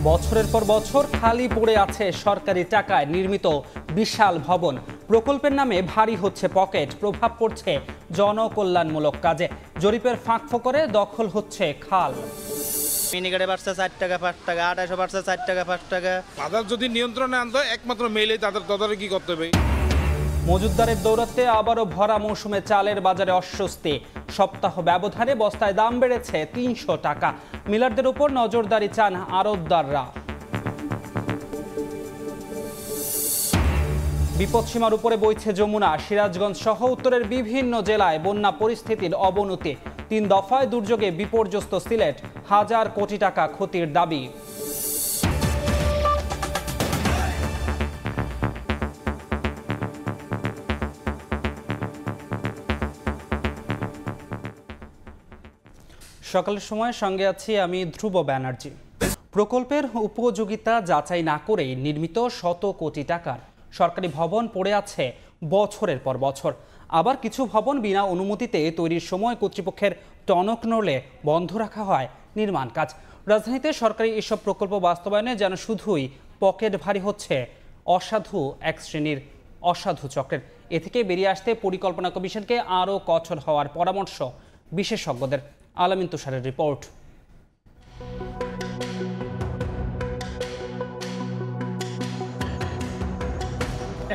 বছরের পর বছর খালি পড়ে আছে সরকারি টাকায় নির্মিত বিশাল ভবন। প্রকল্পের নামে ভারী হচ্ছে পকেট, প্রভাব পড়ছে জনকল্যাণমূলক কাজে। জরিপের ফাঁক ফোকরে দখল হচ্ছে খাল। মিনিকেটে বাড়ছে 4 টাকা 5 টাকা, 2800 বাড়ছে 4 টাকা 5 টাকা। বাজার যদি নিয়ন্ত্রণে আনতে হয় একমাত্র মেইলেই তাদের তদারকি করতে হবে। মজুতদারের দৌরাত্মে আবারও ভরা মৌসুমে চালের বাজারে অস্বস্তি। সপ্তাহ ব্যবধানে বস্তায় দাম বেড়েছে 300 টাকা। মিলারদের উপর নজরদারি চান আড়তদাররা। বিপদসীমার উপরে বইছে যমুনা। সিরাজগঞ্জ সহ উত্তরের বিভিন্ন জেলায় বন্যা পরিস্থিতির অবনতি। 3 দফায় দুর্যোগে বিপর্যস্ত সিলেট, হাজার কোটি টাকা ক্ষতির দাবি। সকালের সময় সঙ্গে আছি আমি ধ্রুব ব্যানার্জি। প্রকল্পের উপযোগিতা যাচাই না করেই নির্মিত শত কোটি টাকার সরকারি ভবন পড়ে আছে বছরের পর বছর। আবার কিছু ভবন বিনা অনুমতিতে তৈরির সময় কর্তৃপক্ষের টনক নড়লে বন্ধ রাখা হয় নির্মাণ কাজ। রাজধানীতে সরকারি এসব প্রকল্প বাস্তবায়নে যেন শুধুই পকেট ভারী হচ্ছে অসাধু এক শ্রেণীর অসাধু চক্রের। এ থেকে বেরিয়ে আসতে পরিকল্পনা কমিশনকে আরও কঠোর হওয়ার পরামর্শ বিশেষজ্ঞদের। আলামিন তুষারের রিপোর্ট।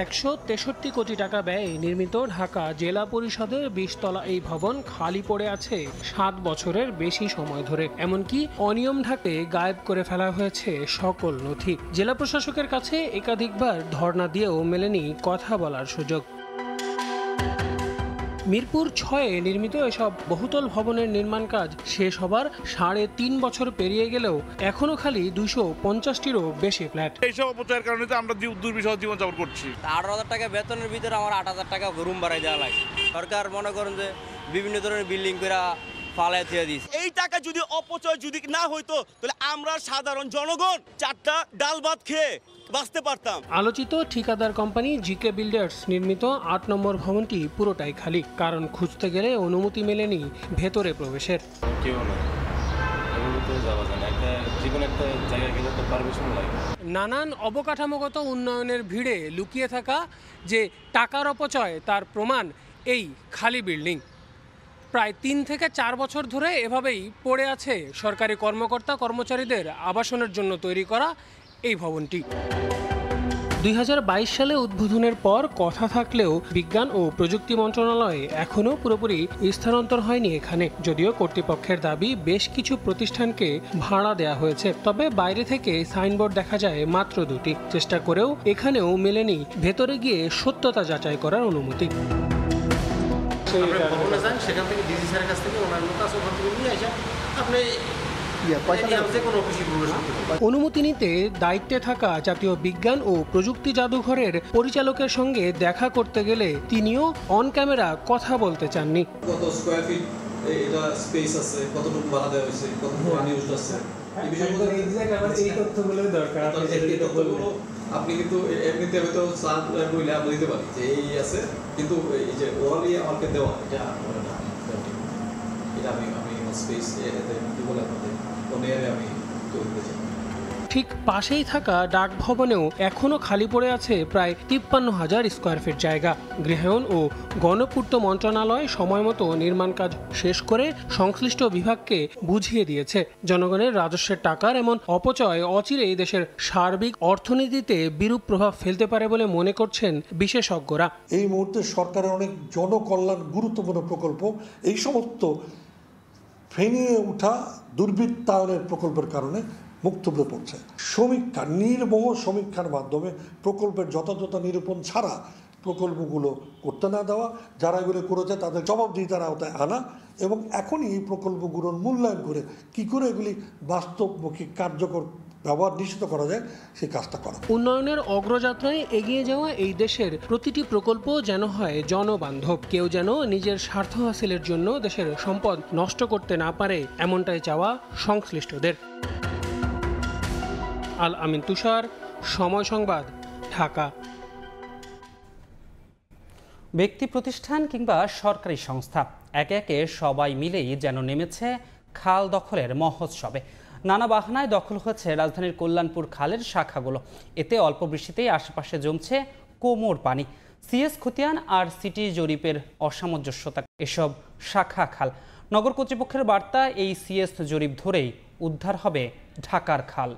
163 কোটি টাকা ব্যয়ে নির্মিত ঢাকা জেলা পরিষদের 20 তলা এই ভবন খালি পড়ে আছে 7 বছরের বেশি সময় ধরে। এমনকি অনিয়ম ঢাকতে গায়েব করে ফেলা হয়েছে সকল নথি। জেলা প্রশাসকের কাছে একাধিকবার ধর্ণা দিয়েও মেলেনি কথা বলার সুযোগ। মিরপুর 6-এ নির্মিত এসব বহুতল ভবনের নির্মাণ কাজ শেষ হবার 3.5 বছর পেরিয়ে গেলেও এখনো খালি 250টিরও বেশি ফ্ল্যাট। এইসব অপচয়ের কারণে তো আমরা দুর্বিষহ জীবনযাপন করছি। 18,000 টাকা বেতনের ভিতরে আমার 8,000 টাকা রুম ভাড়ায় দেওয়া লাগে। সরকার মনে করেন যে বিভিন্ন ধরনের বিল্ডিং করে ফালায় দিয়ে দিস। এই টাকা যদি অপচয় যদি না হইতো তাহলে আমরা সাধারণ জনগণ 4টা ডাল ভাত খেয়ে বাঁচতে পারতাম। আলোচিত ঠিকাদার কোম্পানি জিকে বিল্ডার্স নির্মিত 8 নম্বর ভবনটি পুরোটাই খালি, কারণ খুঁজতে গেলে অনুমতি মেলেনি ভেতরে প্রবেশের। নানান অবকাঠামোগত উন্নয়নের ভিড়ে লুকিয়ে থাকা যে টাকার অপচয় তার প্রমাণ এই খালি বিল্ডিং। প্রায় 3 থেকে 4 বছর ধরে এভাবেই পড়ে আছে সরকারি কর্মকর্তা কর্মচারীদের আবাসনের জন্য তৈরি করা এই ভবনটি। 2022 সালে উদ্বোধনের পর কথা থাকলেও বিজ্ঞান ও প্রযুক্তি মন্ত্রণালয়ে এখনও পুরোপুরি স্থানান্তর হয়নি এখানে। যদিও কর্তৃপক্ষের দাবি বেশ কিছু প্রতিষ্ঠানকে ভাড়া দেয়া হয়েছে, তবে বাইরে থেকে সাইনবোর্ড দেখা যায় মাত্র 2টি। চেষ্টা করেও এখানেও মেলেনি ভেতরে গিয়ে সত্যতা যাচাই করার অনুমতি। সেখান থেকে ডিসি স্যারের কাছ থেকে ওনার লোক আছে, ওখান থেকে নিয়ে আসা আপনি অনুমতি নিতে দায়িত্বে থাকা জাতীয় বিজ্ঞান ও প্রযুক্তি জাদুঘরের পরিচালকের সঙ্গে দেখা করতে গেলে তিনিও অন ক্যামেরা কথা বলতে চাননি। কত স্কয়ার ফিট এটা স্পেস আছে, কতটুকু ভাড়া দেওয়া হয়েছে, কতটুকু আনইউজড আছে, এই বিষয়গুলো এক্সাক্ট আমার এই তথ্যগুলো দরকার। আপনি কিন্তু এমনিতে হয়তো সার্চ বইলে আমরা দিতে পারি যে এই আছে, কিন্তু এই যে ওরালি আমাকে দেওয়া এটা না, এটা আমি স্পেস এতে কি বলে আপনাদের আমি তৈরি চাই। ঠিক পাশেই থাকা ডাক ভবনেও এখনও খালি পড়ে আছে প্রায় 53,000 স্কয়ার ফিট জায়গা। গৃহায়ণ ও গণপূর্ত মন্ত্রণালয় সময় মতো নির্মাণ কাজ শেষ করে সংশ্লিষ্ট বিভাগকে বুঝিয়ে দিয়েছে। জনগণের রাজস্বের টাকার এমন অপচয় অচিরেই দেশের সার্বিক অর্থনীতিতে বিরূপ প্রভাব ফেলতে পারে বলে মনে করছেন বিশেষজ্ঞরা। এই মুহূর্তে সরকারের অনেক জনকল্যাণ গুরুত্বপূর্ণ প্রকল্প এই সমস্ত ফেনিয়ে ওঠা দুর্বৃত্তায়নের প্রকল্পের কারণে মুক্তব্য পড়ছে। সমীক্ষা, নির্মোহ সমীক্ষার মাধ্যমে প্রকল্পের যথাযথ নিরূপণ ছাড়া প্রকল্পগুলো করতে না দেওয়া, যারা এগুলো করেছে তাদের জবাবদিহিতার আওতায় আনা এবং এখনই এই প্রকল্পগুলোর মূল্যায়ন করে কি করে এগুলি বাস্তবমুখী কার্যকর ব্যবহার নিশ্চিত করা যায় সেই কাজটা করা। উন্নয়নের অগ্রযাত্রায় এগিয়ে যাওয়া এই দেশের প্রতিটি প্রকল্প যেন হয় জনবান্ধব। কেউ যেন নিজের স্বার্থ হাসিলের জন্য দেশের সম্পদ নষ্ট করতে না পারে, এমনটাই চাওয়া সংশ্লিষ্টদের। আল আমিন তুষার, সময় সংবাদ, ঢাকা। ব্যক্তি প্রতিষ্ঠান কিংবা সরকারি সংস্থা একে একে সবাই মিলেই যেন নেমেছে খাল দখলের মহোৎসবে। নানা বাহানায় দখল হয়েছে রাজধানীর কল্যাণপুর খালের শাখাগুলো। এতে অল্প বৃষ্টিতেই আশেপাশে জমছে কোমর পানি। সিএস খতিয়ান আর সিটি জরিপের অসামঞ্জস্যতা এসব শাখা খাল। নগর কর্তৃপক্ষের বার্তা, এই সিএস জরিপ ধরেই উদ্ধার হবে ঢাকার খাল।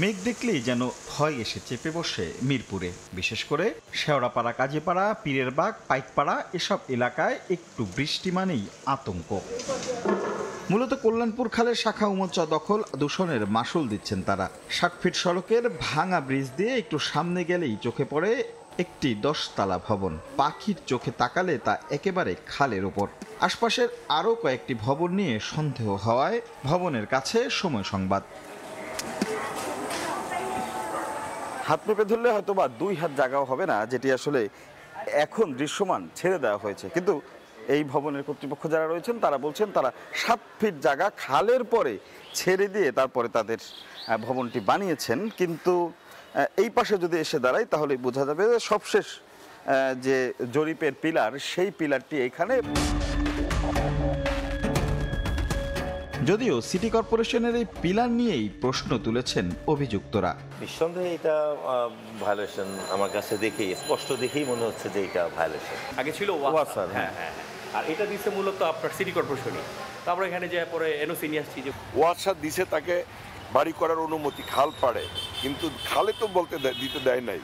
মেঘ দেখলেই যেন ভয় এসে চেপে বসে মিরপুরে, বিশেষ করে শেওড়াপাড়া, কাজীপাড়া, পীরের বাগ, পাইকপাড়া এসব এলাকায় একটু বৃষ্টি মানেই আতঙ্ক। মূলত কল্যাণপুর খালের শাখা উমচা দখল দূষণের মাসুল দিচ্ছেন তারা। 60 ফিট সড়কের ভাঙা ব্রিজ দিয়ে একটু সামনে গেলেই চোখে পড়ে একটি 10 তলা ভবন। পাখির চোখে তাকালে তা একেবারে খালের ওপর। আশপাশের আরও কয়েকটি ভবন নিয়ে সন্দেহ হওয়ায় ভবনের কাছে সময় সংবাদ। হাত পেপে ধরলে হয়তো বা 2 হাত জায়গাও হবে না, যেটি আসলে এখন দৃশ্যমান ছেড়ে দেওয়া হয়েছে। কিন্তু এই ভবনের কর্তৃপক্ষ যারা রয়েছেন তারা বলছেন তারা 7 ফিট জায়গা খালের পরে ছেড়ে দিয়ে তারপরে তাদের ভবনটি বানিয়েছেন। কিন্তু এই পাশে যদি এসে দাঁড়ায় তাহলে বোঝা যাবে যে সবশেষ যে জরিপের পিলার, সেই পিলারটি এখানে। যদিও সিটি কর্পোরেশনের এই পিলার নিয়েই প্রশ্ন তুলেছেন অভিযুক্তরা। নিঃসন্দেহে এটা ভায়োলেশন, আমার কাছে দেখেই স্পষ্ট দেখেই মনে হচ্ছে যে এটা ভায়োলেশন। আগে ছিল ওয়াসার, হ্যাঁ, আর এটা দিচ্ছে মূলত আপনার সিটি কর্পোরেশনই। তারপরে এখানে যে পরে এনওসি নিয়ে আসছি, যে ওয়াসার দিছে তাকে বাড়ি করার অনুমতি খাল পাড়ে, কিন্তু খালে তো বলতে দিতে দেয় নাই।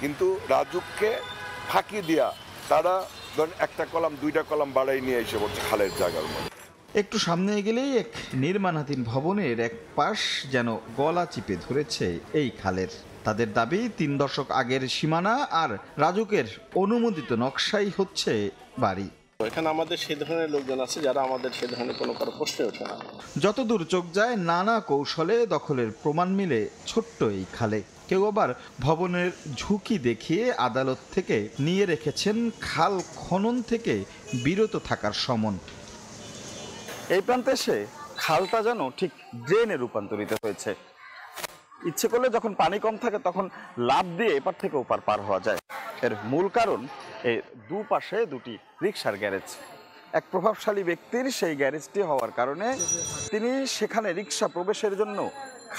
কিন্তু রাজুককে ফাঁকি দিয়া তারা ধরেন 1টা কলাম 2টা কলাম বাড়াই নিয়ে এসে বলছে খালের জায়গার মধ্যে। একটু সামনে গেলেই এক নির্মাণাধীন ভবনের এক পাশ যেন গলা চিপে ধরেছে এই খালের। তাদের দাবি 3 দশক আগের সীমানা আর রাজুকের অনুমোদিত নকশাই হচ্ছে বাড়ি। এখানে আমাদের সেই ধরনের লোকজন আছে যারা আমাদের সেই ধরনের কোনো কারো প্রশ্নে ওঠে না। যতদূর চোখ যায় নানা কৌশলে দখলের প্রমাণ মিলে ছোট্ট এই খালে। কেউ আবার ভবনের ঝুঁকি দেখিয়ে আদালত থেকে নিয়ে রেখেছেন খাল খনন থেকে বিরত থাকার সমন। এই প্রান্তে এসে খালটা যেন ঠিক ড্রেনে রূপান্তরিত হয়েছে। ইচ্ছে করলে যখন পানি কম থাকে তখন লাফ দিয়ে এপার থেকে ওপার পার হওয়া যায়। এর মূল কারণ এই দুপাশে 2টি রিকশার গ্যারেজ। এক প্রভাবশালী ব্যক্তির সেই গ্যারেজটি হওয়ার কারণে তিনি সেখানে রিকশা প্রবেশের জন্য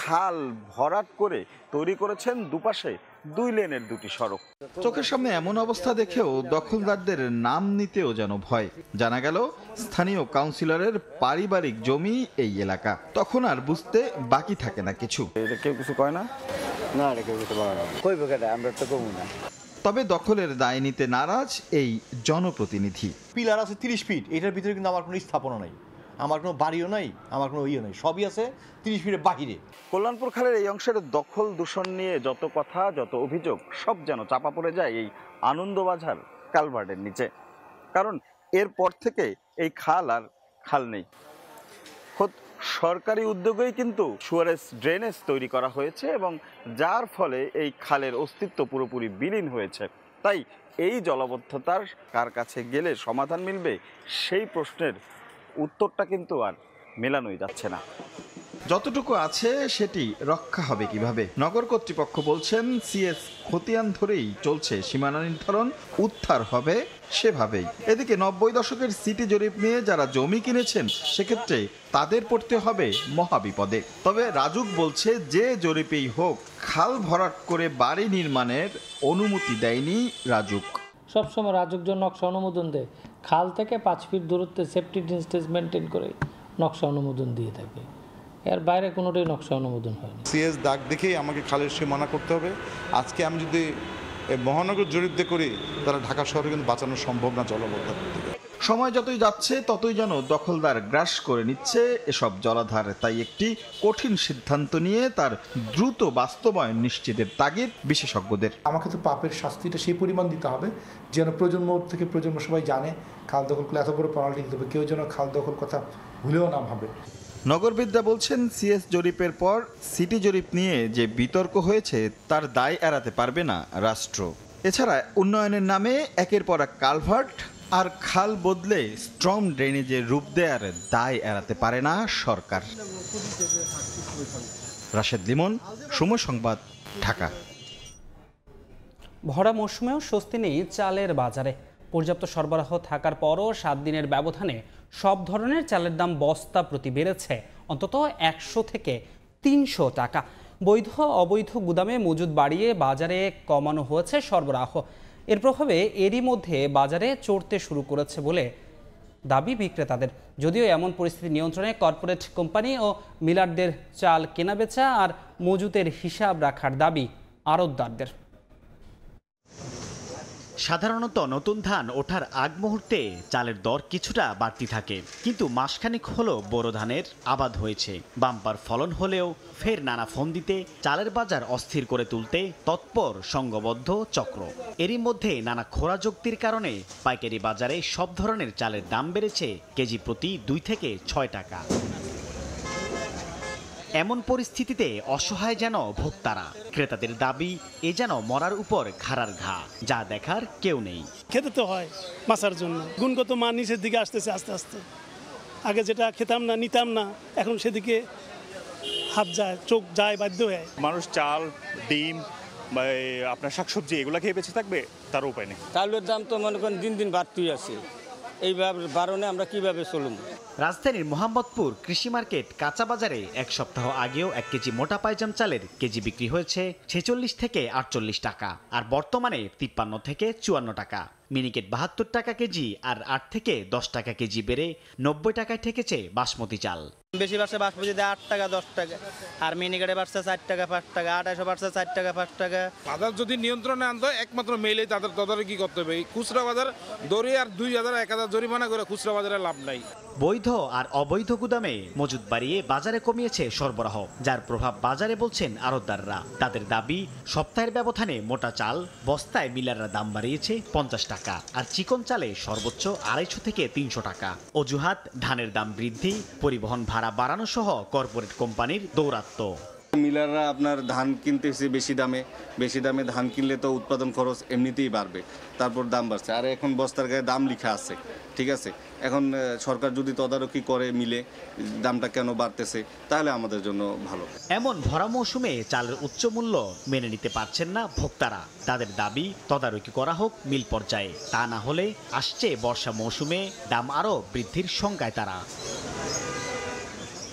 খাল ভরাট করে তৈরি করেছেন দুপাশে 2 লেনের 2টি সড়ক। চোখের সামনে এমন অবস্থা দেখেও দখলদারদের নাম নিতেও যেন ভয়। জানা গেল স্থানীয় কাউন্সিলরের পারিবারিক জমি এই এলাকা। তখন আর বুঝতে বাকি থাকে না কিছু। এটা কেউ কিছু কয় না, না এটা কেউ কিছু বলে না, কই বকে আমরা তো কমু না। তবে দখলের দায় নিতে নারাজ এই জনপ্রতিনিধি। পিলার আছে 30 ফিট, এটার ভিতরে কিন্তু আমার কোনো স্থাপনা নাই, আমার কোনো বাড়িও নাই, আমার কোনো ইয়ে নাই, সবই আছে 30 ফিটের বাহিরে। কল্যাণপুর খালের এই অংশের দখল দূষণ নিয়ে যত কথা, যত অভিযোগ সব যেন চাপা পড়ে যায় এই আনন্দবাজার কালভার্টের নিচে। কারণ এরপর থেকে এই খাল আর খাল নেই। খোদ সরকারি উদ্যোগেই কিন্তু সুয়ারেজ ড্রেনেজ তৈরি করা হয়েছে এবং যার ফলে এই খালের অস্তিত্ব পুরোপুরি বিলীন হয়েছে। তাই এই জলাবদ্ধতার কার কাছে গেলে সমাধান মিলবে, সেই প্রশ্নের উত্তরটা কিন্তু আর মেলানোই যাচ্ছে না। যতটুকু আছে সেটি রক্ষা হবে কিভাবে? নগর কর্তৃপক্ষ বলছেন সিএস খতিয়ান ধরেই চলছে সীমানা নির্ধারণ, উদ্ধার হবে সেভাবেই। এদিকে 90 দশকের সিটি জরিপ নিয়ে যারা জমি কিনেছেন সেক্ষেত্রে তাদের পড়তে হবে মহাবিপদে। তবে রাজুক বলছে যে জরিপেই হোক খাল ভরাট করে বাড়ি নির্মাণের অনুমতি দেয়নি রাজুক। সবসময় রাজুক জন্য নকশা অনুমোদন দেয়, খাল থেকে 5 ফিট দূরত্বে সেফটি ডিস্টেন্স মেনটেন করে নকশা অনুমোদন দিয়ে থাকে। এর বাইরে কোনোটাই নকশা অনুমোদন হয়নি। সিএস দাগ দেখেই আমাকে খালের সীমানা করতে হবে। আজকে আমি যদি মহানগর জরিপ দিয়ে করি তাহলে ঢাকা শহরে কিন্তু বাঁচানো সম্ভব না জলাবদ্ধতা থেকে। সময় যতই যাচ্ছে ততই যেন দখলদার গ্রাস করে নিচ্ছে এসব জলাধার। তাই একটি কঠিন সিদ্ধান্ত নিয়ে তার দ্রুত বাস্তবায়ন নিশ্চিতের তাগিদ বিশেষজ্ঞদের। আমাকে তো পাপের শাস্তিটা সেই পরিমাণ দিতে হবে যেন প্রজন্ম থেকে প্রজন্ম সবাই জানে খাল দখল করলে এত বড় পেনাল্টি দিতে হবে, কেউ যেন খাল দখল কথা ভুলেও না ভাবে। নগরবিদরা বলছেন সিএস জরিপের পর সিটি জরিপ নিয়ে যে বিতর্ক হয়েছে তার দায় এড়াতে পারবে না রাষ্ট্র। এছাড়া উন্নয়নের নামে একের পর এক কালভার্ট আর খাল বদলে স্ট্রং ড্রেনেজের রূপ দেওয়ার দায় এড়াতে পারে না সরকার। রাশেদ লিমন, সময় সংবাদ, ঢাকা। ভরা মৌসুমেও স্বস্তি নেই চালের বাজারে। পর্যাপ্ত সরবরাহ থাকার পরও 7 দিনের ব্যবধানে সব ধরনের চালের দাম বস্তা প্রতি বেড়েছে অন্তত 100 থেকে 300 টাকা। বৈধ অবৈধ গুদামে মজুদ বাড়িয়ে বাজারে কমানো হয়েছে সরবরাহ। এর প্রভাবে এরই মধ্যে বাজারে চড়তে শুরু করেছে বলে দাবি বিক্রেতাদের। যদিও এমন পরিস্থিতি নিয়ন্ত্রণে কর্পোরেট কোম্পানি ও মিলারদের চাল কেনাবেচা আর মজুতের হিসাব রাখার দাবি আড়তদারদের। সাধারণত নতুন ধান ওঠার আগ মুহূর্তে চালের দর কিছুটা বাড়তি থাকে, কিন্তু মাসখানেক হলো বোরো ধানের আবাদ হয়েছে। বাম্পার ফলন হলেও ফের নানা ফন্দিতে চালের বাজার অস্থির করে তুলতে তৎপর সংঘবদ্ধ চক্র। এরই মধ্যে নানা খোরা যুক্তির কারণে পাইকারি বাজারে সব ধরনের চালের দাম বেড়েছে কেজি প্রতি 2 থেকে 6 টাকা। এমন পরিস্থিতিতে অসহায় যেন ভোক্তারা। ক্রেতাদের দাবি এ যেন মরার উপর খাড়ার ঘা, যা দেখার কেউ নেই। খেতে তো হয় মাছার জন্য, গুণগত মান নিচের দিকে আসতেছে আস্তে আস্তে। আগে যেটা খেতাম না, নিতাম না, এখন সেদিকে হাত যায়, চোখ যায়, বাধ্য হয়। মানুষ চাল, ডিম বা আপনার শাকসবজি এগুলো খেয়ে বেঁচে থাকবে, তার উপায় নেই। চালের দাম তো মনে করেন দিন দিন বাড়তেই আছে, এইভাবে বারণে আমরা কিভাবে চলব? রাজধানীর মোহাম্মদপুর কৃষি মার্কেট কাঁচা বাজারে 1 সপ্তাহ আগেও 1 কেজি মোটা পাইজাম চালের কেজি বিক্রি হয়েছে 46 থেকে 48 টাকা, আর বর্তমানে 53 থেকে 54 টাকা। মিনিকেট 72 টাকা কেজি, আর 8 থেকে 10 টাকা কেজি বেড়ে 90 টাকায় ঠেকেছে বাসমতি চাল। বেশি বাড়ছে বাসমতিতে 8 টাকা 10 টাকা, আর মিনিকেটে বাড়ছে 4 টাকা 5 টাকা, 2800 বাড়ছে 4 টাকা 5 টাকা। বাজার যদি নিয়ন্ত্রণে আনতে হয় একমাত্র মেইলেই তাদের তদারকি করতে হবে। এই খুচরা বাজার দরে আর 2000 1000 জরিমানা করে খুচরা বাজারে লাভ নাই। বৈধ আর অবৈধ গুদামে মজুদ বাড়িয়ে বাজারে কমিয়েছে সরবরাহ, যার প্রভাব বাজারে বলছেন আড়তদাররা। তাদের দাবি সপ্তাহের ব্যবধানে মোটা চাল বস্তায় মিলাররা দাম বাড়িয়েছে 50 টাকা, আর চিকন চালে সর্বোচ্চ 250 থেকে 300 টাকা। অজুহাত ধানের দাম বৃদ্ধি, পরিবহন ভাড়া বাড়ানো সহ কর্পোরেট কোম্পানির দৌরাত্ম্য। মিলাররা আপনার ধান কিনতেছে বেশি দামে ধান কিনলে তো উৎপাদন খরচ এমনিতেই বাড়বে, তারপর দাম বাড়ছে। আর এখন বস্তার গায়ে দাম লেখা আছে, ঠিক আছে। এখন সরকার যদি তদারকি করে মিলে দামটা কেন বাড়তেছে, তাহলে আমাদের জন্য ভালো। এমন ভরা মৌসুমে চালের উচ্চ মূল্য মেনে নিতে পারছেন না ভোক্তারা। তাদের দাবি তদারকি করা হোক মিল পর্যায়ে, তা না হলে আসছে বর্ষা মৌসুমে দাম আরও বৃদ্ধির শঙ্কায় তারা।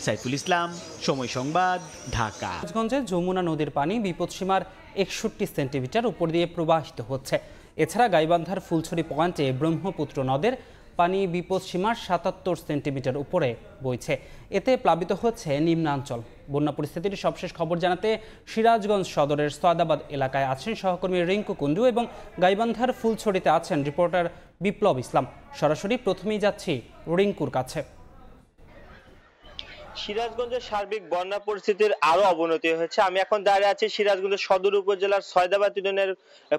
সাইফুল ইসলাম, সময় সংবাদ, ঢাকা। রাজগঞ্জে যমুনা নদীর পানি বিপদসীমার 61 সেন্টিমিটার উপর দিয়ে প্রবাহিত হচ্ছে। এছাড়া গাইবান্ধার ফুলছড়ি পয়েন্টে ব্রহ্মপুত্র নদের পানি বিপদসীমার 77 সেন্টিমিটার উপরে বইছে। এতে প্লাবিত হচ্ছে নিম্নাঞ্চল। বন্যা পরিস্থিতির সবশেষ খবর জানাতে সিরাজগঞ্জ সদরের সয়দাবাদ এলাকায় আছেন সহকর্মী রিঙ্কু কুন্ডু এবং গাইবান্ধার ফুলছড়িতে আছেন রিপোর্টার বিপ্লব ইসলাম। সরাসরি প্রথমেই যাচ্ছি রিঙ্কুর কাছে। সিরাজগঞ্জের সার্বিক বন্যা পরিস্থিতির আরো অবনতি হয়েছে। আমি এখন দাঁড়িয়ে আছি সিরাজগঞ্জের সদর উপজেলার সয়দাবাদ ইউনিয়নের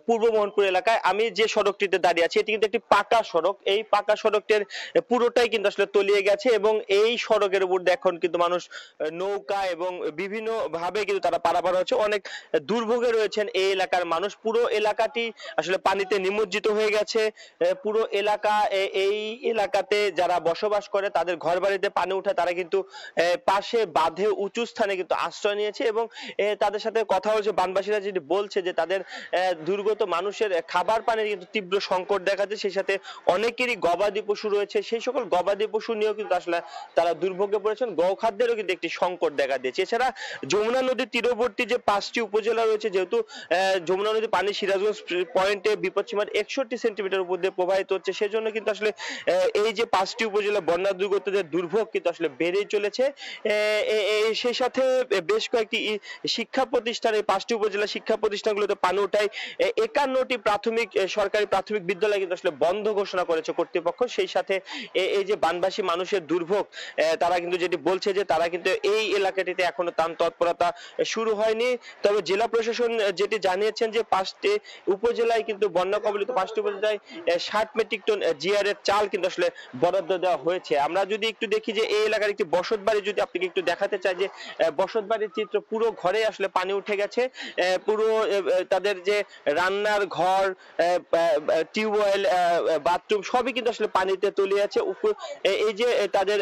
পূর্ব মোহনপুর এলাকায়। আমি যে সড়কটিতে দাঁড়িয়ে আছি এটি কিন্তু একটি পাকা সড়ক। এই পাকা সড়কটির পুরোটাই কিন্তু আসলে তলিয়ে গেছে এবং এই সড়কের উপর এখন কিন্তু মানুষ নৌকা এবং বিভিন্ন ভাবে কিন্তু তারা পারাপার হচ্ছে। অনেক দুর্ভোগে রয়েছেন এই এলাকার মানুষ। পুরো এলাকাটি আসলে পানিতে নিমজ্জিত হয়ে গেছে। পুরো এলাকা, এই এলাকাতে যারা বসবাস করে তাদের ঘর বাড়িতে পানি উঠে, তারা কিন্তু পাশে বাঁধে উঁচু স্থানে কিন্তু আশ্রয় নিয়েছে এবং তাদের সাথে কথা হয়েছে। বানবাসীরা যেটি বলছে যে তাদের দুর্গত মানুষের খাবার পানির কিন্তু তীব্র সংকট দেখা যাচ্ছে। সেই সাথে অনেকেরই গবাদি পশু রয়েছে, সেই সকল গবাদি পশু নিয়েও কিন্তু আসলে তারা দুর্ভোগে পড়েছেন। গৌখাদ্যেরও কিন্তু একটি সংকট দেখা দিয়েছে। এছাড়া যমুনা নদীর তীরবর্তী যে 5টি উপজেলা রয়েছে, যেহেতু যমুনা নদীর পানি সিরাজগঞ্জ পয়েন্টে বিপদসীমার 61 সেন্টিমিটার উপর দিয়ে প্রবাহিত হচ্ছে, সেজন্য কিন্তু আসলে এই যে 5টি উপজেলা বন্যা দুর্গতদের দুর্ভোগ কিন্তু আসলে বেড়েই চলেছে। সেই সাথে বেশ কয়েকটি শিক্ষা প্রতিষ্ঠান, এই 5টি উপজেলা শিক্ষা প্রতিষ্ঠানগুলোতে পানি ওঠায় 51টি সরকারি প্রাথমিক বিদ্যালয় কিন্তু আসলে বন্ধ ঘোষণা করেছে কর্তৃপক্ষ। সেই সাথে এই যে বানবাসী মানুষের দুর্ভোগ, তারা কিন্তু যেটি বলছে যে তারা কিন্তু এই এলাকাটিতে এখনো ত্রাণ তৎপরতা শুরু হয়নি। তবে জেলা প্রশাসন যেটি জানিয়েছেন যে 5টি উপজেলায় কিন্তু বন্যা কবলিত 5টি উপজেলায় 60 মেট্রিক টন জিআর এর চাল কিন্তু আসলে বরাদ্দ দেওয়া হয়েছে। আমরা যদি একটু দেখি যে এই এলাকার একটি বসত বাড়ি যদি আপনাকে একটু দেখাতে চাই যে বসতবাড়ির চিত্র, পুরো ঘরে আসলে পানি উঠে গেছে, পুরো তাদের যে রান্নার ঘর, টিউবওয়েল, বাথরুম সবই কিন্তু আসলে পানিতে তলিয়ে আছে। এই যে তাদের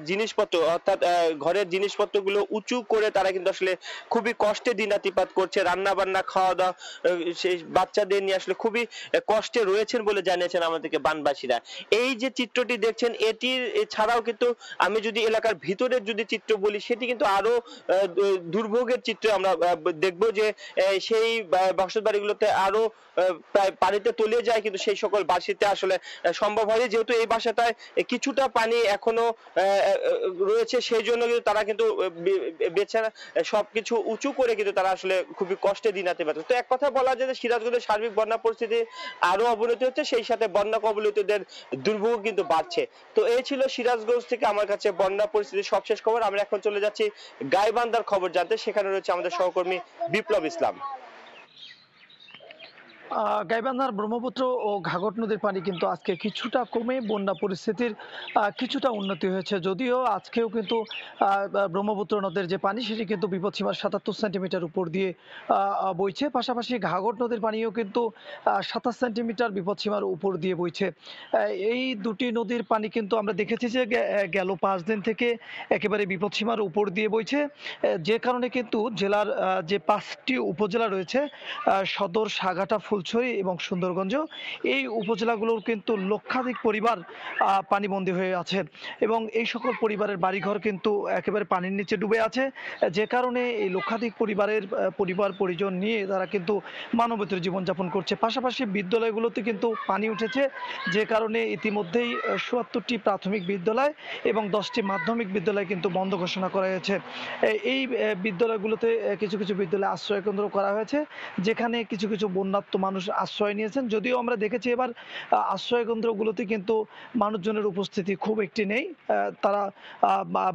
জিনিসপত্র, অর্থাৎ ঘরের জিনিসপত্রগুলো উঁচু করে তারা কিন্তু আসলে খুবই কষ্টে দিনাতিপাত করছে, রান্না বান্না খাওয়া দাওয়া, সেই বাচ্চাদের নিয়ে আসলে খুবই কষ্টে রয়েছেন বলে জানিয়েছেন আমাদেরকে বানবাসীরা। এই যে চিত্রটি দেখছেন, এটির ছাড়াও কিন্তু আমি যদি এলাকার ভিতরের যদি চিত্র বলি, সেটি কিন্তু আরো দুর্ভোগের চিত্র আমরা দেখবো, যে সেই বসতবাড়িগুলোতে আরো প্রায় পানিতে তলিয়ে যায়, কিন্তু সেই সকল বাসিতে আসলে সম্ভব হয়নি, যেহেতু এই বাসাটায় কিছুটা পানি এখনো রয়েছে, সেই জন্য কিন্তু তারা কিন্তু বেচারা সবকিছু উঁচু করে কিন্তু তারা আসলে খুবই কষ্টে দিনাতে পারছে। তো এক কথা বলা যায় যে সিরাজগঞ্জের সার্বিক বন্যা পরিস্থিতি আরো অবনতি হচ্ছে, সেই সাথে বন্যা কবলিতদের দুর্ভোগ কিন্তু বাড়ছে। তো এই ছিল সিরাজগঞ্জ থেকে আমার কাছে বন্যা পরিস্থিতির সবশেষ খবর। আমরা এখন চলে যাচ্ছি গাইবান্ধার খবর জানতে, সেখানে রয়েছে আমাদের সহকর্মী বিপ্লব ইসলাম। গাইবান্ধার ব্রহ্মপুত্র ও ঘাঘট নদীর পানি কিন্তু আজকে কিছুটা কমে বন্যা পরিস্থিতির কিছুটা উন্নতি হয়েছে, যদিও আজকেও কিন্তু ব্রহ্মপুত্র নদের যে পানি সেটি কিন্তু বিপদসীমার ৭৭ সেন্টিমিটার উপর দিয়ে বইছে। পাশাপাশি ঘাঘট নদীর পানিও কিন্তু ২৭ সেন্টিমিটার বিপদসীমার উপর দিয়ে বইছে। এই দুটি নদীর পানি কিন্তু আমরা দেখেছি যে গেল ৫ দিন থেকে একেবারে বিপদসীমার উপর দিয়ে বইছে, যে কারণে কিন্তু জেলার যে ৫টি উপজেলা রয়েছে, সদর, সাগাটা, ফুলছড়ি এবং সুন্দরগঞ্জ, এই উপজেলাগুলোর কিন্তু লক্ষাধিক পরিবার পানিবন্দী হয়ে আছে এবং এই সকল পরিবারের বাড়িঘর কিন্তু একেবারে পানির নিচে ডুবে আছে, যে কারণে এই লক্ষাধিক পরিবার পরিজন নিয়ে তারা কিন্তু মানবেতর জীবনযাপন করছে। পাশাপাশি বিদ্যালয়গুলোতে কিন্তু পানি উঠেছে, যে কারণে ইতিমধ্যেই ৭৪টি প্রাথমিক বিদ্যালয় এবং 10টি মাধ্যমিক বিদ্যালয় কিন্তু বন্ধ ঘোষণা করা হয়েছে। এই বিদ্যালয়গুলোতে কিছু কিছু বিদ্যালয়ে আশ্রয় কেন্দ্র করা হয়েছে, যেখানে কিছু কিছু বন্যাত্ম মানুষ আশ্রয় নিয়েছেন। যদিও আমরা দেখেছি এবার আশ্রয় কেন্দ্রগুলোতে কিন্তু মানুষজনের উপস্থিতি খুব একটি নেই, তারা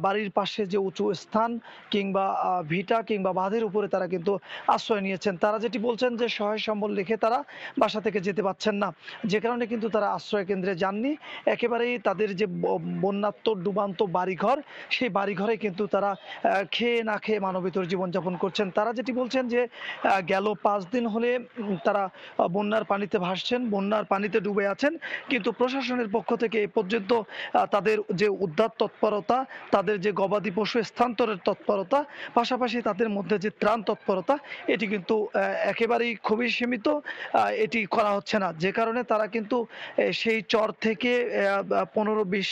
বাড়ির পাশে যে উঁচু স্থান কিংবা ভিটা কিংবা বাঁধের উপরে তারা কিন্তু আশ্রয় নিয়েছেন। তারা যেটি বলছেন যে সহায় সম্বল রেখে তারা বাসা থেকে যেতে পারছেন না, যে কারণে কিন্তু তারা আশ্রয় কেন্দ্রে যাননি। একেবারেই তাদের যে বন্যাত্ম ডুবান্ত বাড়িঘর, সেই বাড়িঘরে কিন্তু তারা খেয়ে না খেয়ে মানবেতর জীবনযাপন করছেন। তারা যেটি বলছেন যে গেল 5 দিন হলে তারা বন্যার পানিতে ভাসছেন, বন্যার পানিতে ডুবে আছেন, কিন্তু প্রশাসনের পক্ষ থেকে এ পর্যন্ত তাদের যে উদ্ধার তৎপরতা, তাদের যে গবাদি পশু স্থানান্তরের তৎপরতা, পাশাপাশি তাদের মধ্যে যে ত্রাণ তৎপরতা, এটি কিন্তু একেবারেই খুবই সীমিত, এটি করা হচ্ছে না, যে কারণে তারা কিন্তু সেই চর থেকে 15-20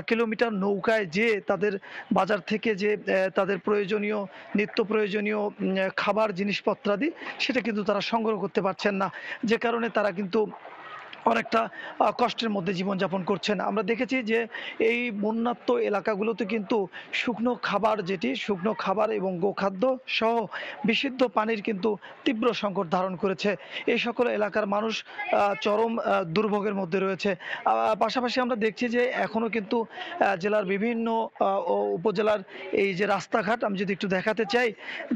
কিলোমিটার নৌকায় যে তাদের বাজার থেকে যে তাদের প্রয়োজনীয় নিত্য প্রয়োজনীয় খাবার জিনিসপত্রাদি সেটা কিন্তু তারা সংগ্রহ করতে পারছেন না, যে কারণে তারা কিন্তু অনেকটা কষ্টের মধ্যে জীবনযাপন করছেন। আমরা দেখেছি যে এই বন্যাত্ম এলাকাগুলোতে কিন্তু শুকনো খাবার এবং গোখাদ্য সহ বিশুদ্ধ পানির কিন্তু তীব্র সংকট ধারণ করেছে। এই সকল এলাকার মানুষ চরম দুর্ভোগের মধ্যে রয়েছে। পাশাপাশি আমরা দেখছি যে এখনও কিন্তু জেলার বিভিন্ন উপজেলার এই যে রাস্তাঘাট, আমি যদি একটু দেখাতে চাই,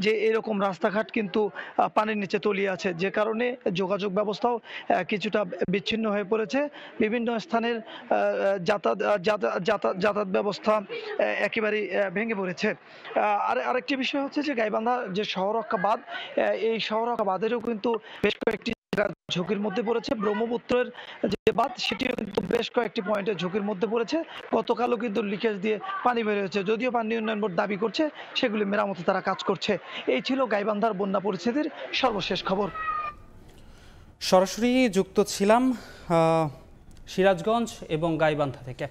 যে এরকম রাস্তাঘাট কিন্তু পানির নিচে তলিয়ে আছে, যে কারণে যোগাযোগ ব্যবস্থাও কিছুটা বিচ্ছিন্ন হয়ে পড়েছে। বিভিন্ন স্থানের যাতায়াত ব্যবস্থা একেবারেই ভেঙে পড়েছে। আরেকটি বিষয় হচ্ছে যে গাইবান্ধা যে শহররক্ষা বাঁধ, এই শহররক্ষা বাঁধেরও কিন্তু বেশ কয়েকটি ঝুঁকির মধ্যে পড়েছে। ব্রহ্মপুত্রের যে বাঁধ সেটিও কিন্তু বেশ কয়েকটি পয়েন্টে ঝুঁকির মধ্যে পড়েছে। গতকালও কিন্তু লিকেজ দিয়ে পানি বের হয়েছে, যদিও পানি উন্নয়ন বোর্ড দাবি করছে সেগুলি মেরামতে তারা কাজ করছে। এই ছিল গাইবান্ধার বন্যা পরিস্থিতির সর্বশেষ খবর। সরাসরি যুক্ত ছিলাম সিরাজগঞ্জ এবং গাইবান্ধা থেকে।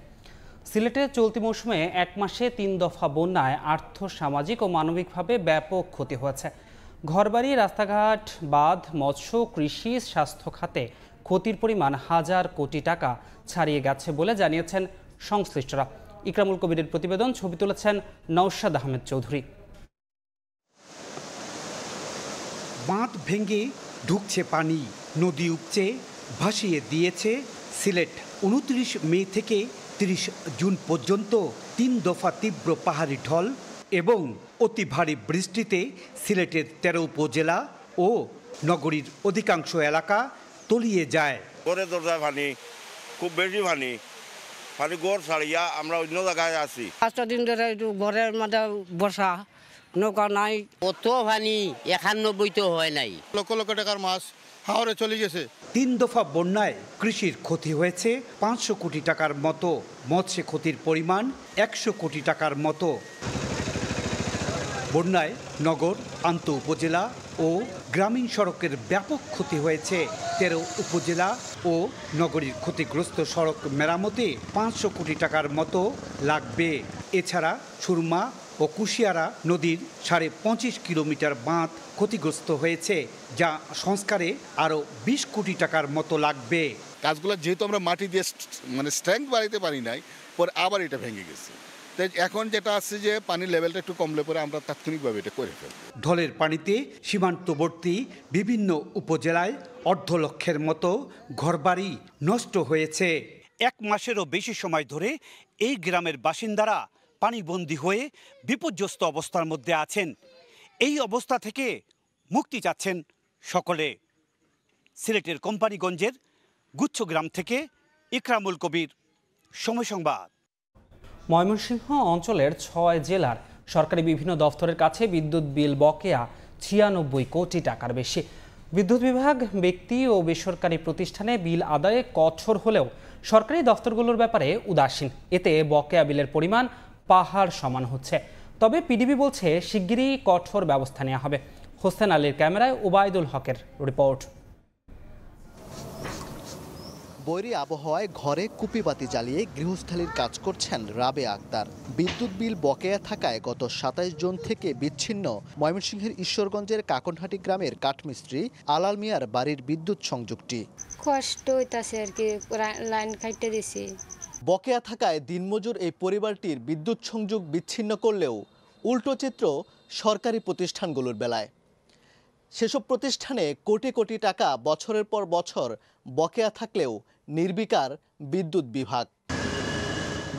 সিলেটে চলতি মৌসুমে 1 মাসে 3 দফা বন্যায় আর্থ, সামাজিক ও মানবিকভাবে ব্যাপক ক্ষতি হয়েছে। ঘরবাড়ি, রাস্তাঘাট, বাঁধ, মৎস্য, কৃষি, স্বাস্থ্য খাতে ক্ষতির পরিমাণ 1000 কোটি টাকা ছাড়িয়ে গেছে বলে জানিয়েছেন সংশ্লিষ্টরা। ইকরামুল কবিরের প্রতিবেদন, ছবি তুলেছেন নওশাদ আহমেদ চৌধুরী। বাঁধ ভেঙে ঢুকছে পানি, নদী উপচে ভাসিয়ে দিয়েছে সিলেট। 29 মে থেকে 30 জুন পর্যন্ত 3 দফা তীব্র পাহাড়ি ঢল এবং অতি ভারী বৃষ্টিতে সিলেটের 13 উপজেলা ও নগরীর অধিকাংশ এলাকা তলিয়ে যায়। করে দরজায় পানি, খুব বেশি পানি, পানি ঘর ছাড়িয়া আমরা অন্য জায়গায় আছি। 5টা দিন ধরে একটু ঘরের মধ্যে বসা, নৌকা নাই। কত পানি 91 তো হয় নাই। লক্ষ লক্ষ টাকার মাছ হাওরে চলে গেছে। 3 দফা বন্যায় কৃষির ক্ষতি হয়েছে 500 কোটি টাকার মতো, মৎস্য ক্ষতির পরিমাণ 100 কোটি টাকার মতো। বন্যায় নগর, আন্ত উপজেলা ও গ্রামীণ সড়কের ব্যাপক ক্ষতি হয়েছে। 13 উপজেলা ও নগরীর ক্ষতিগ্রস্ত সড়ক মেরামতে 500 কোটি টাকার মতো লাগবে। এছাড়া সুরমা ও কুশিয়ারা নদীর 25.5 কিলোমিটার বাঁধ ক্ষতিগ্রস্ত হয়েছে, যা সংস্কারে আরও 20 কোটি টাকার মতো লাগবে। কাজগুলো যেহেতু আমরা মাটি দিয়ে স্ট্রেংথ বাড়াইতে পারি নাই, পরে আবার এটা ভেঙে গেছে। তাই এখন যেটা আছে যে পানির লেভেলটা একটু কমলে পরে আমরা তাৎক্ষণিকভাবে এটা করে ফেলব। ঢলের পানিতে সীমান্তবর্তী বিভিন্ন উপজেলায় 1.5 লক্ষের মতো ঘরবাড়ি নষ্ট হয়েছে। 1 মাসেরও বেশি সময় ধরে এই গ্রামের বাসিন্দারা পানিবন্দী হয়ে বিপর্যস্ত অবস্থার মধ্যে আছেন। এই অবস্থা থেকে মুক্তি চাচ্ছেন সকলে। সিলেটের কোম্পানিগঞ্জের গুচ্ছগ্রাম থেকে ইকরামুল কবির, সময় সংবাদ। ময়মনসিংহ অঞ্চলের 6 জেলার সরকারি বিভিন্ন দফতরের কাছে বিদ্যুৎ বিল বকেয়া 96 কোটি টাকার বেশি। বিদ্যুৎ বিভাগ ব্যক্তি ও বেসরকারি প্রতিষ্ঠানে বিল আদায়ে কঠোর হলেও সরকারি দফতরগুলোর ব্যাপারে উদাসীন। এতে বকেয়া বিলের পরিমাণ পাহাড় সমান হচ্ছে। তবে পিডিবি বলছে শিগগিরই কঠোর ব্যবস্থা নেওয়া হবে। হোসেন আলীর ক্যামেরায় ওবায়দুল হকের রিপোর্ট। বৈরী আবহাওয়ায় ঘরে কুপিবাতি জ্বালিয়ে গৃহস্থালির কাজ করছেন রাবেয়া আক্তার। বিদ্যুৎ বিল বকেয়া থাকায় গত 27 জুন থেকে বিচ্ছিন্ন ময়মনসিংহের ঈশ্বরগঞ্জের কাকনহাটি গ্রামের কাঠমিস্ত্রি আলাল মিয়ার বাড়ির বিদ্যুৎ সংযোগটি। কষ্ট হইতাছে আর কি, লাইন কাটতে দিছি। বকেয়া থাকায় দিনমজুর এই পরিবারটির বিদ্যুৎ সংযোগ বিচ্ছিন্ন করলেও উল্টো চিত্র সরকারি প্রতিষ্ঠানগুলোর বেলায়। সেসব প্রতিষ্ঠানে কোটি কোটি টাকা বছরের পর বছর বকেয়া থাকলেও নির্বিকার বিদ্যুৎ বিভাগ।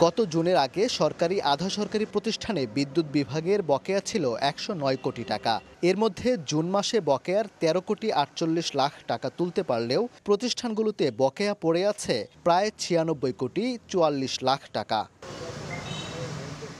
গত জুনের আগে সরকারি আধা সরকারি প্রতিষ্ঠানে বিদ্যুৎ বিভাগের বকেয়া ছিল 109 কোটি টাকা। এর মধ্যে জুন মাসে বকেয়ার 13 কোটি 48 লাখ টাকা তুলতে পারলেও প্রতিষ্ঠানগুলোতে বকেয়া পড়ে আছে প্রায় 96 কোটি 44 লাখ টাকা।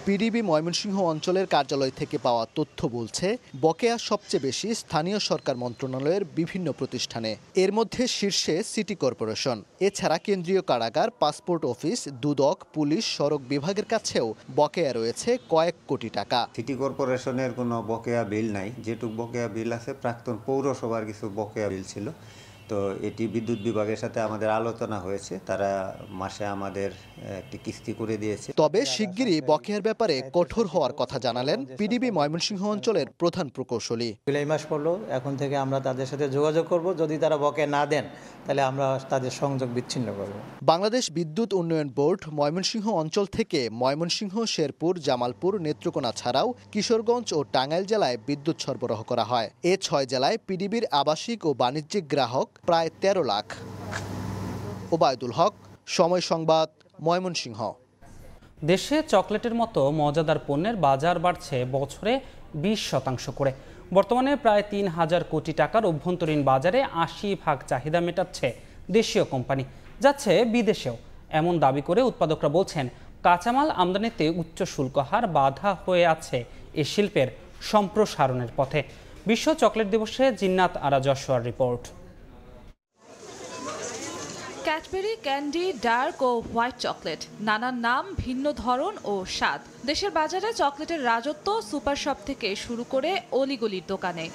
পিডিবি ময়মনসিংহ অঞ্চলের কার্যালয় থেকে পাওয়া তথ্য বলছে বকেয়া সবচেয়ে বেশি স্থানীয় সরকার মন্ত্রণালয়ের বিভিন্ন প্রতিষ্ঠানে। এর মধ্যে শীর্ষে সিটি কর্পোরেশন। এছাড়া কেন্দ্রীয় কারাগার, পাসপোর্ট অফিস, দুদক, পুলিশ, সড়ক বিভাগের কাছেও বকেয়া রয়েছে কয়েক কোটি টাকা। সিটি কর্পোরেশনের কোনো বকেয়া বিল নাই। যেটুকু বকেয়া বিল আছে প্রাক্তন পৌরসভার কিছু বকেয়া বিল ছিল। তো এটি বিদ্যুৎ বিভাগের সাথে আমাদের আলোচনা হয়েছে, তারা মাসে আমাদের একটি কিস্তি করে দিয়েছে। তবে শিগগিরই বকেয়ার ব্যাপারে কঠোর হওয়ার কথা জানালেন পিডিবি ময়মনসিংহ অঞ্চলের প্রধান প্রকৌশলী। জুলাই মাস পড়লো, এখন থেকে আমরা তাদের সাথে যোগাযোগ করব। যদি তারা বকেয়া না দেন তাহলে আমরা তাদের সংযোগ বিচ্ছিন্ন করব। বাংলাদেশ বিদ্যুৎ উন্নয়ন বোর্ড ময়মনসিংহ অঞ্চল থেকে ময়মনসিংহ, শেরপুর, জামালপুর, নেত্রকোনা ছাড়াও কিশোরগঞ্জ ও টাঙ্গাইল জেলায় বিদ্যুৎ সরবরাহ করা হয়। এ 6 জেলায় পিডিবির আবাসিক ও বাণিজ্যিক গ্রাহক প্রায় 13 লাখ। ওবায়দুল হক, সময় সংবাদ, ময়মনসিংহ। দেশে চকলেটের মতো মজাদার পণ্যের বাজার বাড়ছে বছরে 20% করে। বর্তমানে প্রায় 3000 কোটি টাকার অভ্যন্তরীণ বাজারে 80% চাহিদা মেটাচ্ছে দেশীয় কোম্পানি, যাচ্ছে বিদেশেও। এমন দাবি করে উৎপাদকরা বলছেন কাঁচামাল আমদানিতে উচ্চ শুল্ক হার বাধা হয়ে আছে এ শিল্পের সম্প্রসারণের পথে। বিশ্ব চকলেট দিবসে জিন্নাত আরা জশোয়ার রিপোর্ট। ক্যাডবেরি, ক্যান্ডি, ডার্ক ও হোয়াইট চকলেট, নানান নাম, ভিন্ন ধরন ও স্বাদ। দেশের বাজারে চকলেটের রাজত্ব সুপার শপ থেকে শুরু করে অলিগলির দোকানে।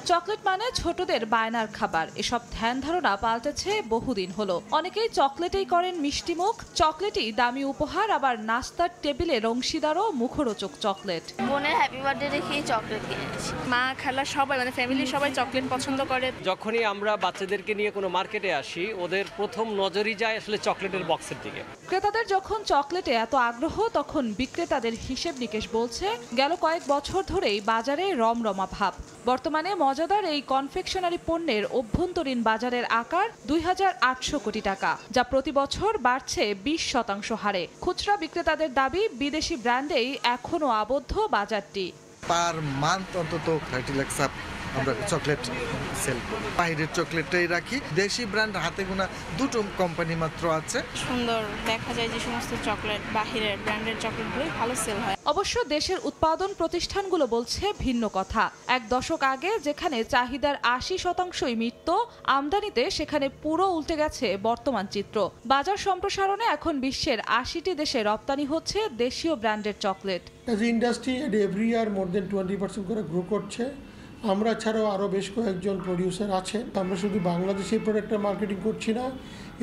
চকলেট মানে ছোটদের বায়নার খাবার, এসব ধ্যান ধারণা পাল্টেছে বহুদিন হলো। অনেকেই চকলেটেই করেন মিষ্টিমুখ। চকলেটই দামি উপহার, আবার নাস্তার টেবিলের অংশীদারও মুখরোচক চকলেট। বোনের হ্যাপি বার্থডে দেখেই চকলেট কিনেছি। মা, খালা সবাই, মানে ফ্যামিলি সবাই চকলেট পছন্দ করে। যখনই আমরা বাচ্চাদেরকে নিয়ে কোনো মার্কেটে আসি, ওদের প্রথম নজরই যায় আসলে চকলেটের বক্সের দিকে। ক্রেতাদের যখন চকলেটে এত আগ্রহ, তখন বিক্রেতাদের হিসেব নিকেশ বলছে গেল কয়েক বছর ধরেই বাজারে রমরমা ভাব। বর্তমানে মজাদার এই কনফেকশনারি পণ্যের অভ্যন্তরীণ বাজারের আকার 2800 কোটি টাকা, যা প্রতি বছর বাড়ছে 20% হারে। খুচরা বিক্রেতাদের দাবি বিদেশি ব্র্যান্ডেই এখনো আবদ্ধ বাজারটি। পার মান্থ অন্তত 30 লাখ আমরা চকলেট সেল করি। বাইরের চকলেটটাই রাখি, দেশি ব্র্যান্ড হাতে গোনা 2টো কোম্পানি মাত্র আছে। সুন্দর দেখা যায় যে সমস্ত চকলেট বাহিরের ব্র্যান্ডের চকলেটগুলো ভালো সেল হয়। অবশ্য দেশের উৎপাদন প্রতিষ্ঠানগুলো বলছে ভিন্ন কথা। এক দশক আগে যেখানে চাহিদার 80%ই মিটত আমদানিতে, সেখানে পুরো উল্টে গেছে বর্তমান চিত্র। বাজার সম্প্রসারণে এখন বিশ্বের 80টি দেশে রপ্তানি হচ্ছে দেশীয় ব্র্যান্ডের chocolate. As industry every year more than 20% করে গ্রো করছে। আমরা ছাড়াও আরও বেশ কয়েকজন প্রডিউসার আছেন। আমরা শুধু বাংলাদেশি প্রোডাক্টের মার্কেটিং করছি না,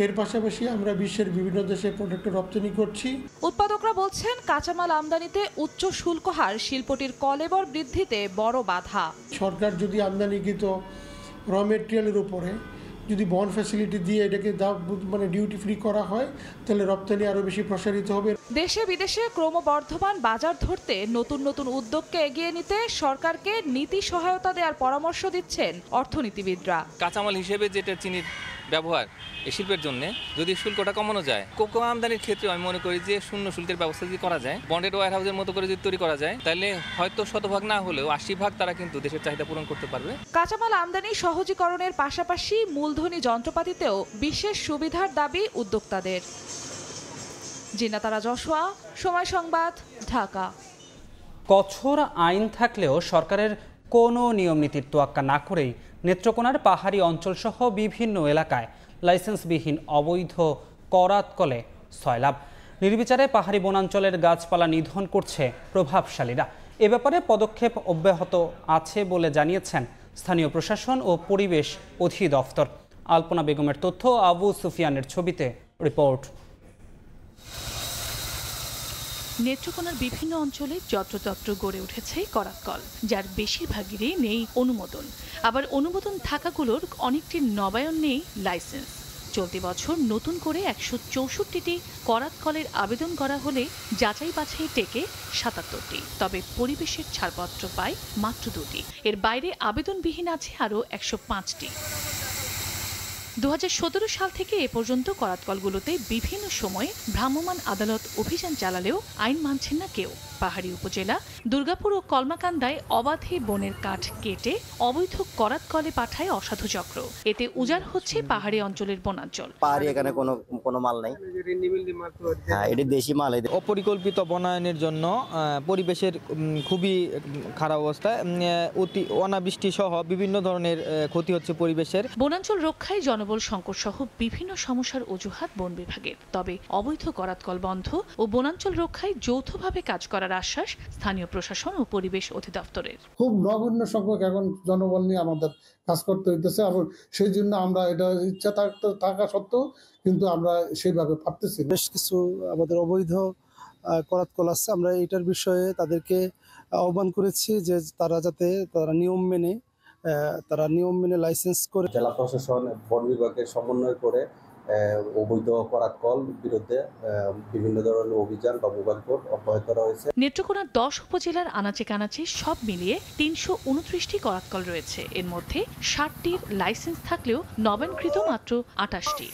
এর পাশাপাশি আমরা বিশ্বের বিভিন্ন দেশে প্রোডাক্ট রপ্তানি করছি। উৎপাদকরা বলছেন কাঁচামাল আমদানিতে উচ্চ শুল্ক হার শিল্পটির কলেবর বৃদ্ধিতে বড় বাধা। সরকার যদি আমদানিকৃত র মেটেরিয়ালের উপরে যদি বন্ড ফ্যাসিলিটি দিয়ে এটাকে ডিউটি ফ্রি করা হয়, তাহলে রপ্তানি আরও বেশি প্রসারিত হবে। দেশে বিদেশে ক্রমবর্ধমান বাজার ধরতে নতুন নতুন উদ্যোগকে এগিয়ে নিতে সরকারকে নীতি সহায়তা দেওয়ার পরামর্শ দিচ্ছেন অর্থনীতিবিদরা। কাঁচামাল হিসেবে যেটা চিনির ব্যবহার এই শিল্পের জন্য যদি শুল্কটা কমানো যায়, কোকো আমদানির ক্ষেত্রে আমি মনে করি যে শূন্য শুল্কের ব্যবস্থা যদি করা যায়, বন্ডেড ওয়্যার হাউসের মতো করে যদি তৈরি করা যায়, তাহলে হয়তো 100% না হলেও 80% তারা কিন্তু দেশের চাহিদা পূরণ করতে পারবে। কাঁচামাল আমদানি সহজীকরণের পাশাপাশি মূলধনী যন্ত্রপাতিতেও বিশেষ সুবিধার দাবি উদ্যোক্তাদের। জিনাতারা জশোয়া, সময় সংবাদ, ঢাকা। কঠোর আইন থাকলেও সরকারের কোনো নিয়ম নীতির তোয়াক্কা না করেই নেত্রকোনার পাহাড়ি অঞ্চলসহ বিভিন্ন এলাকায় লাইসেন্সবিহীন অবৈধ করাত কলে সয়লাব। নির্বিচারে পাহাড়ি বনাঞ্চলের গাছপালা নিধন করছে প্রভাবশালীরা। এ ব্যাপারে পদক্ষেপ অব্যাহত আছে বলে জানিয়েছেন স্থানীয় প্রশাসন ও পরিবেশ অধিদপ্তর। আলপনা বেগমের তথ্য, আবু সুফিয়ানের ছবিতে রিপোর্ট। নেত্রকোনার বিভিন্ন অঞ্চলে যত্রতত্র গড়ে উঠেছে করাতকল, যার বেশিরভাগেরই নেই অনুমোদন। আবার অনুমোদন থাকাগুলোর অনেকটির নবায়ন নেই লাইসেন্স। চলতি বছর নতুন করে 164টি করাতকলের আবেদন করা হলে যাচাই বাছাই টেকে 77টি, তবে পরিবেশের ছাড়পত্র পায় মাত্র 2টি। এর বাইরে আবেদনবিহীন আছে আরও 105টি। 2017 সাল থেকে এ পর্যন্ত করাতকলগুলোতে বিভিন্ন সময়ে ভ্রাম্যমাণ আদালত অভিযান চালালেও আইন মানছেন না কেউ। পাহাড়ি উপজেলা দুর্গাপুর ও কলমাকান্দায় অবাধে বনের কাঠ কেটে অবৈধ করাতকলে পাঠায় অসাধু চক্র। এতে উজাড় হচ্ছে পাহাড়ি অঞ্চলের বনাঞ্চল। পাহাড়ি এখানে কোনো মাল নাই, এটা দেশি মাল। অপরিকল্পিত বনায়নের জন্য পরিবেশের খুবই খারাপ অবস্থা, অতি অনাবৃষ্টি সহ বিভিন্ন ধরনের ক্ষতি হচ্ছে পরিবেশের। বনাঞ্চল রক্ষায় জনবল সংকট সহ বিভিন্ন সমস্যার অজুহাত বন বিভাগের। তবে অবৈধ করাতকল বন্ধ ও বনাঞ্চল রক্ষায় যৌথভাবে কাজ করার আশ্বাস স্থানীয় প্রশাসন ও পরিবেশ অধিদপ্তরের। খুব নগণ্য সংখ্যক এখন জনবল নিয়ে আমাদের কাজ করতে হইতেছে, এবং সেই জন্য আমরা এটা ইচ্ছা থাকা সত্ত্বেও কিন্তু আমরা সেইভাবে পারতেছি। বেশ কিছু আমাদের অবৈধ করাতকল আছে, আমরা এটার বিষয়ে তাদেরকে আহ্বান করেছি যে তারা নিয়ম মেনে লাইসেন্স করে। জেলা প্রশাসন বন বিভাগের সমন্বয় করে অবৈধ করাতকল বিরুদ্ধে বিভিন্ন ধরনের অভিযান বা মোবাইল কোর্ট অব্যাহত রয়েছে। নেত্রকোনার 10 উপজেলার আনাচে কানাচে সব মিলিয়ে 329টি করাতকল রয়েছে। এর মধ্যে 60টির লাইসেন্স থাকলেও নবায়নকৃত মাত্র 28টি।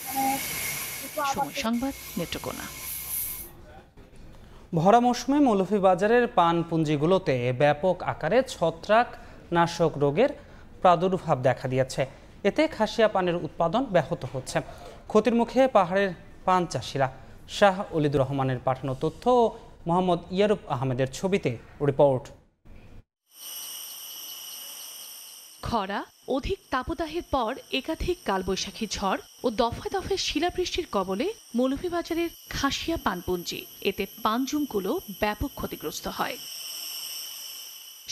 সময় সংবাদ, নেত্রকোনা। ভরা মৌসুমে মৌলভীবাজারের পানপুঞ্জিগুলোতে ব্যাপক আকারে ছত্রাকনাশক রোগের প্রাদুর্ভাব দেখা দিয়েছে। এতে খাসিয়া পানের উৎপাদন ব্যাহত হচ্ছে। ক্ষতির মুখে পাহাড়ের পান চাষিরা। শাহ অলিদুর রহমানের পাঠানো তথ্য ও মোহাম্মদ ইয়ারুব আহমেদের ছবিতে রিপোর্ট। খরা, অধিক তাপদাহের পর একাধিক কালবৈশাখী ঝড় ও দফায় দফায় শিলাবৃষ্টির কবলে মৌলভীবাজারের খাসিয়া পানপুঞ্জি, এতে পানজুমগুলো ব্যাপক ক্ষতিগ্রস্ত হয়।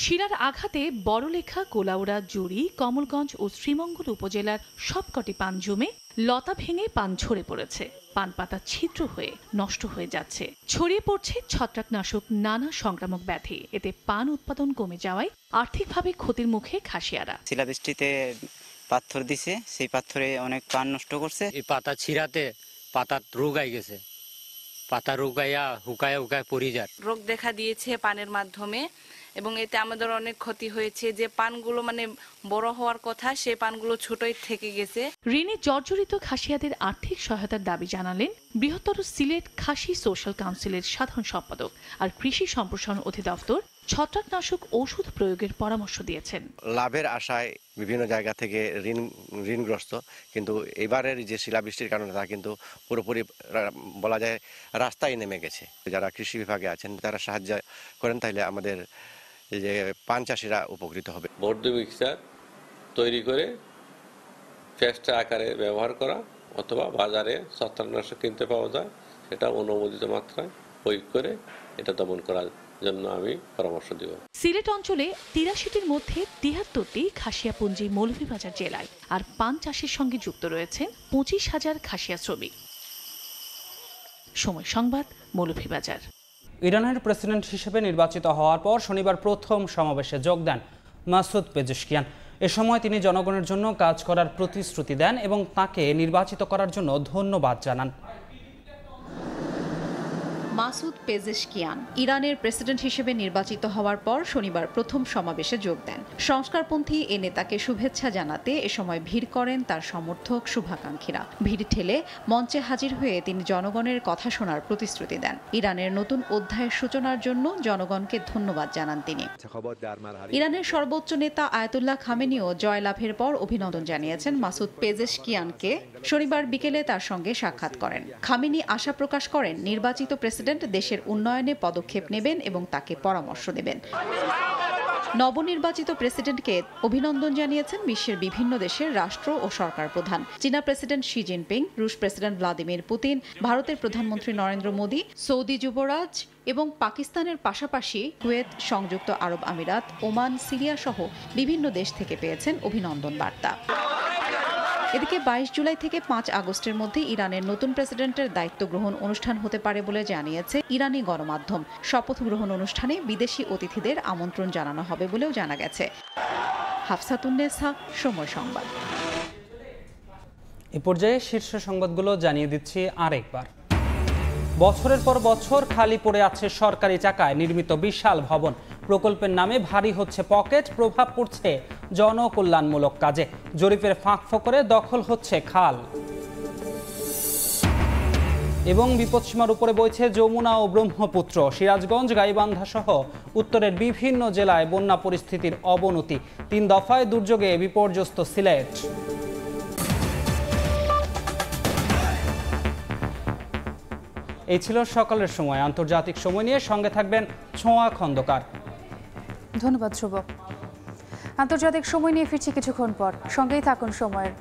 শিলার আঘাতে বড়লেখা, কোলাউড়া, জুড়ি, কমলগঞ্জ ও শ্রীমঙ্গল উপজেলার সবকটি পানজুমে লতা ভেঙে পান ঝরে পড়েছে। পান পাতা ছিদ্র হয়ে নষ্ট হয়ে যাচ্ছে। ছড়িয়ে পড়ছে ছত্রাকনাশক নানা সংক্রামক ব্যাধি। এতে পান উৎপাদন কমে যাওয়ায় আর্থিকভাবে ক্ষতির মুখে খাসিয়ারা। শিলাবৃষ্টিতে পাথর দিছে, সেই পাথরে অনেক পান নষ্ট করছে। এই পাতা ছিঁড়াতে পাতার রোগ আই গেছে, পাতা রোগাইয়া হুকায়া পড়ে যায়। রোগ দেখা দিয়েছে পানের মাধ্যমে, এবং এতে আমাদের অনেক ক্ষতি হয়েছে। যে পানগুলো বড় হওয়ার কথা, সেই পানগুলো ছোটই থেকে গেছে। ঋণে জর্জরিত খাসিয়াদের আর্থিক সহায়তার দাবি জানালেন বৃহত্তর সিলেট খাসি সোশ্যাল কাউন্সিলের সাধারণ সম্পাদক আর কৃষি সম্প্রসারণ অধিদপ্তর ছত্রাকনাশক ওষুধ প্রয়োগের পরামর্শ দিয়েছেন। লাভের আশায় বিভিন্ন জায়গা থেকে ঋণগ্রস্ত, কিন্তু এবারের যে শিলাবৃষ্টির কারণে তা কিন্তু পুরোপুরি বলা যায় রাস্তায় নেমে গেছে। যারা কৃষি বিভাগে আছেন তারা সাহায্য করেন, তাইলে আমাদের যে পান চাষিরা উপকৃত হবে। বর্জ্য মিক্সার তৈরি করে পেস্ট আকারে ব্যবহার করা, অথবা বাজারে ছত্রাকনাশক কিনতে পাওয়া যায়, সেটা অনুমোদিত মাত্রায় প্রয়োগ করে এটা দমন করার জন্য আমি পরামর্শ দিব। সিলেট অঞ্চলে ৮৩টির মধ্যে ৭৩টি খাসিয়াপুঞ্জি মৌলভীবাজার জেলায়, আর পান চাষের সঙ্গে যুক্ত রয়েছেন ২৫,০০০ খাসিয়া শ্রমিক। সময় সংবাদ, মৌলভীবাজার। ইরানের প্রেসিডেন্ট হিসেবে নির্বাচিত হওয়ার পর শনিবার প্রথম সমাবেশে যোগ দেন মাসুদ পেজেশকিয়ান। এ সময় তিনি জনগণের জন্য কাজ করার প্রতিশ্রুতি দেন এবং তাকে নির্বাচিত করার জন্য ধন্যবাদ জানান। মাসুদ পেজেশকিয়ান ইরানের প্রেসিডেন্ট হিসেবে নির্বাচিত হওয়ার পর শনিবার প্রথম সমাবেশে যোগ দেন। সংস্কারপন্থী এ নেতাকে শুভেচ্ছা জানাতে এ সময় ভিড় করেন তার সমর্থক, শুভাকাঙ্ক্ষীরা। ভিড় ঠেলে মঞ্চে হাজির হয়ে তিনি জনগণের কথা শোনার প্রতিশ্রুতি দেন। ইরানের নতুন অধ্যায়ের সূচনার জন্য জনগণকে ধন্যবাদ জানান তিনি। ইরানের সর্বোচ্চ নেতা আয়াতুল্লাহ খামেনিও জয়লাভের পর অভিনন্দন জানিয়েছেন মাসুদ পেজেশকিয়ানকে। শনিবার বিকেলে তার সঙ্গে সাক্ষাৎ করেন। খামেনি আশা প্রকাশ করেন নির্বাচিত প্রেসিডেন্ট দেশের উন্নয়নে পদক্ষেপ নেবেন এবং তাকে পরামর্শ দেবেন। নবনির্বাচিত প্রেসিডেন্টকে অভিনন্দন জানিয়েছেন বিশ্বের বিভিন্ন দেশের রাষ্ট্র ও সরকার প্রধান। চীনা প্রেসিডেন্ট শি জিনপিং, রুশ প্রেসিডেন্ট ভ্লাদিমির পুতিন, ভারতের প্রধানমন্ত্রী নরেন্দ্র মোদী, সৌদি যুবরাজ এবং পাকিস্তানের পাশাপাশি কুয়েত, সংযুক্ত আরব আমিরাত, ওমান, সিরিয়া সহ বিভিন্ন দেশ থেকে পেয়েছেন অভিনন্দন বার্তা। এদিকে ২২ জুলাই থেকে ৫ আগস্টের মধ্যে ইরানের নতুন প্রেসিডেন্টের দায়িত্ব গ্রহণ অনুষ্ঠান হতে পারে বলে জানিয়েছে ইরানি গণমাধ্যম। শপথ গ্রহণ অনুষ্ঠানে বিদেশি অতিথিদের আমন্ত্রণ জানানো হবে বলেও জানা গেছে। হাফসাতুন্নেসা, সময় সংবাদ। এ পর্যায়ে শীর্ষ সংবাদগুলো জানিয়ে দিচ্ছি আরেকবার। বছরের পর বছর খালি পড়ে আছে সরকারি চাকায় নির্মিত বিশাল ভবন। প্রকল্পের নামে ভারী হচ্ছে পকেট, প্রভাব পড়ছে জনকল্যাণমূলক কাজে। জরিপের ফাঁক ফোকরে দখল হচ্ছে খাল এবং বিপদসীমার উপরে বইছে যমুনা ও ব্রহ্মপুত্র। সিরাজগঞ্জ, গাইবান্ধা সহ উত্তরের বিভিন্ন জেলায় বন্যা পরিস্থিতির অবনতি। ৩ দফায় দুর্যোগে বিপর্যস্ত সিলেট। এই ছিল সকালের সময়। আন্তর্জাতিক সময় নিয়ে সঙ্গে থাকবেন ছোঁয়া খন্দকার। ধন্যবাদ ধ্রুব। আন্তর্জাতিক সময় নিয়ে ফিরছি কিছুক্ষণ পর, সঙ্গেই থাকুন সময়ের।